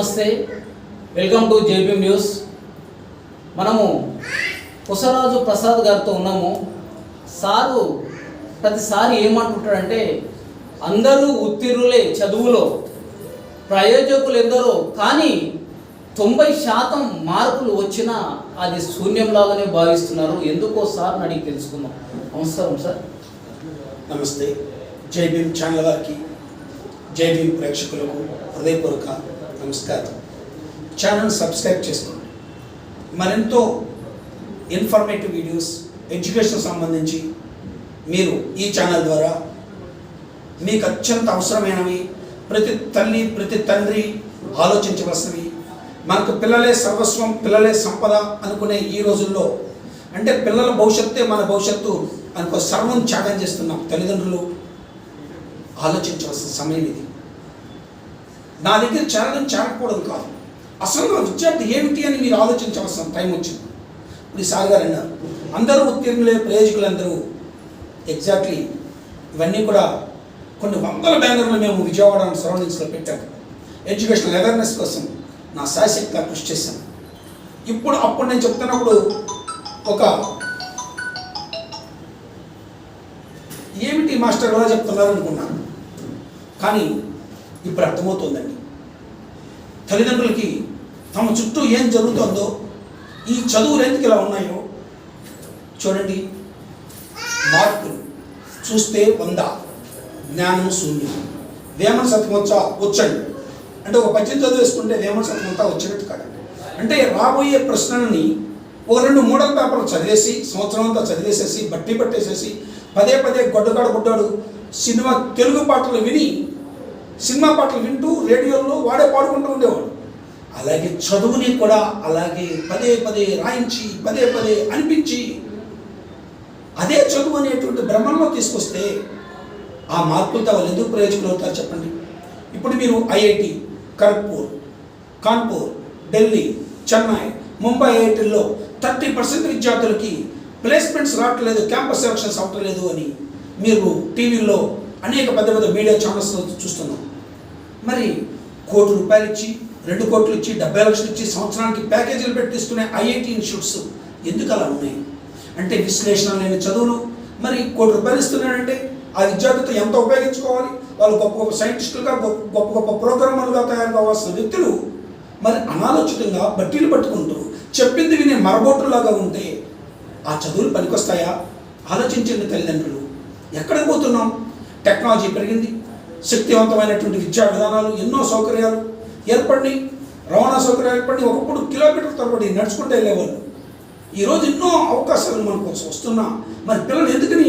నమస్తే, welcome to JB news. మనము పుసరాజు ప్రసాద్ గారితో ఉన్నాము. సారు ప్రతిసారి ఏమంటుంటాడంటే అందరూ ఉత్తీర్ణులే చదువులో, ప్రయోజకులు ఎందరో, కానీ 90% మార్కులు వచ్చినా అది శూన్యంలాగానే భావిస్తున్నారు. ఎందుకో సార్ అడిగి తెలుసుకుందాం. నమస్కారం సార్. నమస్తే. జై భీమ్ ఛానల్ వారికి, జై భీమ్ ప్రేక్షకులకు హృదయపూర్వక నమస్కారం. ఛానల్ సబ్స్క్రైబ్ చేసుకోండి. మరెంతో ఇన్ఫర్మేటివ్ వీడియోస్, ఎడ్యుకేషన్ సంబంధించి మీరు ఈ ఛానల్ ద్వారా మీకు అత్యంత అవసరమైనవి, ప్రతి తల్లి ప్రతి తండ్రి ఆలోచించవలసినవి, మనకు పిల్లలే సర్వస్వం, పిల్లలే సంపద అనుకునే ఈ రోజుల్లో, అంటే పిల్లల భవిష్యత్తే మన భవిష్యత్తు అనుకో సర్వం త్యాగం చేస్తున్నాం తల్లిదండ్రులు. ఆలోచించవలసిన సమయం ఇది. నా దగ్గర చేరకపోవడం కాదు, అసలు విద్యార్థి ఏమిటి అని మీరు ఆలోచించవలసిన టైం వచ్చింది. ఇప్పుడు ఈ సార్ గారు అన్నారు అందరూ ఉత్తీర్ణులే, ప్రయోజకులందరూ. ఎగ్జాక్ట్లీ ఇవన్నీ కూడా కొన్ని వందల బ్యానర్లు మేము విజయవాడ సరౌండింగ్స్లో పెట్టాము. ఎడ్యుకేషనల్ అవేర్నెస్ కోసం నా శాయశక్తిగా కృషి చేశాను. అప్పుడు నేను చెప్తున్నప్పుడు ఒక ఏమిటి మాస్టర్ ఎలా చెప్తున్నారు అనుకున్నాను, కానీ ఇప్పుడు అర్థమవుతుందండి. తల్లిదండ్రులకి తమ చుట్టూ ఏం జరుగుతుందో, ఈ చదువులు ఎందుకు ఇలా ఉన్నాయో చూడండి. మార్కులు చూస్తే 100, జ్ఞానం శూన్యం. వేమన శతకం వచ్చండి అంటే ఒక పద్యం చదువు వేసుకుంటే వేమన శతకం అంతా వచ్చినట్టు కాదండి. అంటే రాబోయే ప్రశ్నలని ఒక 2 మోడల్ పేపర్లు చదివేసి, సంవత్సరం అంతా చదివేసేసి, బట్టి పట్టేసేసి, పదే గుడ్డాడు సినిమా తెలుగు పాటలు విని, సినిమా పాటలు వింటూ రేడియోలో వాడే పాడుకుంటూ ఉండేవాడు. అలాగే చదువుని కూడా అలాగే పదే రాయించి, పదే అనిపించి, అదే చదువు అనేటువంటి భ్రమంలో తీసుకొస్తే ఆ మార్కులతో వాళ్ళు ఎందుకు ప్రయోజకులు అవుతారు చెప్పండి. ఇప్పుడు మీరు ఐఐటి, ఖరగ్పూర్, కాన్పూర్, ఢిల్లీ, చెన్నై, ముంబై ఐఐటీల్లో 30% విద్యార్థులకి ప్లేస్మెంట్స్ రావట్లేదు, క్యాంపస్ సెలక్షన్స్ అవ్వట్లేదు అని మీరు టీవీల్లో అనేక పెద్ద మీడియా ఛానల్స్లో చూస్తున్నాం. మరి ₹1 ఇచ్చి, 2 కోట్లు ఇచ్చి, 70 లక్షలు ఇచ్చి సంవత్సరానికి ప్యాకేజీలు పెట్టి తీసుకునే ఐఐటి ఇన్స్టిట్యూట్స్ ఎందుకు అలా ఉన్నాయి అంటే విశ్లేషణ లేని చదువులు. మరి ₹1 ఇస్తున్నాడంటే ఆ విద్యార్థితో ఎంత ఉపయోగించుకోవాలి? వాళ్ళు గొప్ప సైంటిస్టులుగా, గొప్ప ప్రోగ్రామర్లుగా తయారు కావాల్సిన వ్యక్తులు మరి అనాలోచితంగా బట్టీలు పట్టుకుంటూ చెప్పింది వినే మరబోటులాగా ఉంటే ఆ చదువులు పనికొస్తాయా? ఆలోచించండి తల్లిదండ్రులు. ఎక్కడికి పోతున్నాం? టెక్నాలజీ పెరిగింది, శక్తివంతమైనటువంటి విద్యా విధానాలు, ఎన్నో సౌకర్యాలు ఏర్పడి, రవాణా సౌకర్యాలు ఏర్పడి, ఒకప్పుడు కిలోమీటర్ తరబడి నడుచుకుంటూ వెళ్ళేవాళ్ళు. ఈరోజు ఎన్నో అవకాశాలు మన కోసం వస్తున్నా మరి పిల్లలు ఎందుకని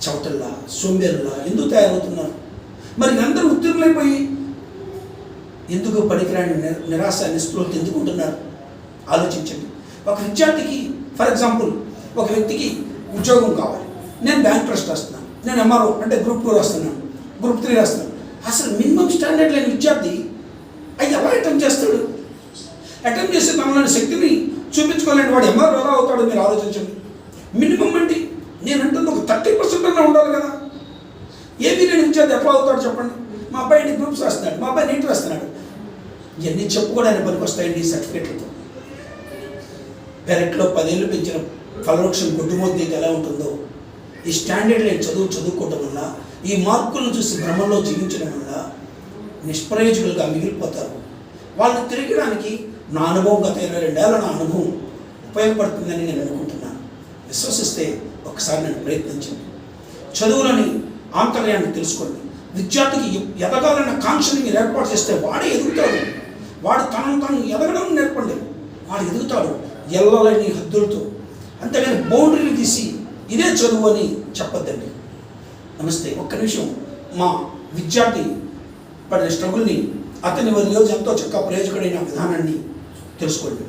చవటల్లా, సోంబేరులా ఎందుకు తయారవుతున్నారు? మరి అందరూ ఉత్తీర్ణులైపోయి ఎందుకు పనికిరాని నిరాశ నిస్పృహలు ఎందుకు ఉంటున్నారు? ఆలోచించండి. ఒక విద్యార్థికి, ఫర్ ఎగ్జాంపుల్, ఒక వ్యక్తికి ఉద్యోగం కావాలి. నేను బ్యాంక్ ట్రస్ట్ రాస్తున్నాను, నేను ఎంఆర్ఓ అంటే గ్రూప్ 2 రాస్తున్నాను, గ్రూప్ 3 రాస్తున్నాను. అసలు మినిమం స్టాండర్డ్ లేని విద్యార్థి అది ఎలా అటెంప్ట్ చేస్తాడు? అటెంప్ట్ చేసే తనలోని శక్తిని చూపించుకోలేని వాడు ఎంఆర్ఓ ఎలా అవుతాడో మీరు ఆలోచించండి. మినిమం అండి, నేను అంటుంది ఒక 30% అన్నా ఉండాలి కదా. ఏమీ లేని విద్యార్థి ఎట్లా అవుతాడు చెప్పండి? మా అబ్బాయి గ్రూప్స్ రాస్తున్నాడు, మా అబ్బాయి నీట్ రాస్తున్నాడు. ఇవన్నీ చెప్పుకోవడానికి పనికి వస్తాయండి ఈ సర్టిఫికేట్లతో. పెరట్లో 10 ఏళ్ళు పెంచిన ఫలవృక్షం గుడ్డుమొద్దు ఎలా ఉంటుందో, ఈ స్టాండర్డ్ లేని చదువుకోవడం వల్ల, ఈ మార్కులను చూసి భ్రమంలో జీవించడం వల్ల నిష్ప్రయోజకులుగా మిగిలిపోతారు. వాళ్ళని తిరగడానికి నా అనుభవం, గత 22 ఏళ్ళ నా అనుభవం ఉపయోగపడుతుందని నేను అనుకుంటున్నాను. విశ్వసిస్తే ఒకసారి నేను ప్రయత్నించండి. చదువులని ఆంతర్యాన్ని తెలుసుకోండి. విద్యార్థికి ఎదగాలన్న కాంక్షని మీరు ఏర్పాటు చేస్తే వాడే ఎదుగుతాడు. వాడు తను ఎదగడం నేర్పండి, వాడు ఎదుగుతాడు ఎల్లలేని హద్దులతో. అంతేగాని బౌండరీని తీసి ఇదే చదువు అని చెప్పొద్దండి. నమస్తే. ఒక్క నిమిషం మా విద్యార్థి పడిన స్ట్రగుల్ని, అతని రోజు ఎంతో చక్కగా ప్రయోజకుడైన విధానాన్ని తెలుసుకోండి.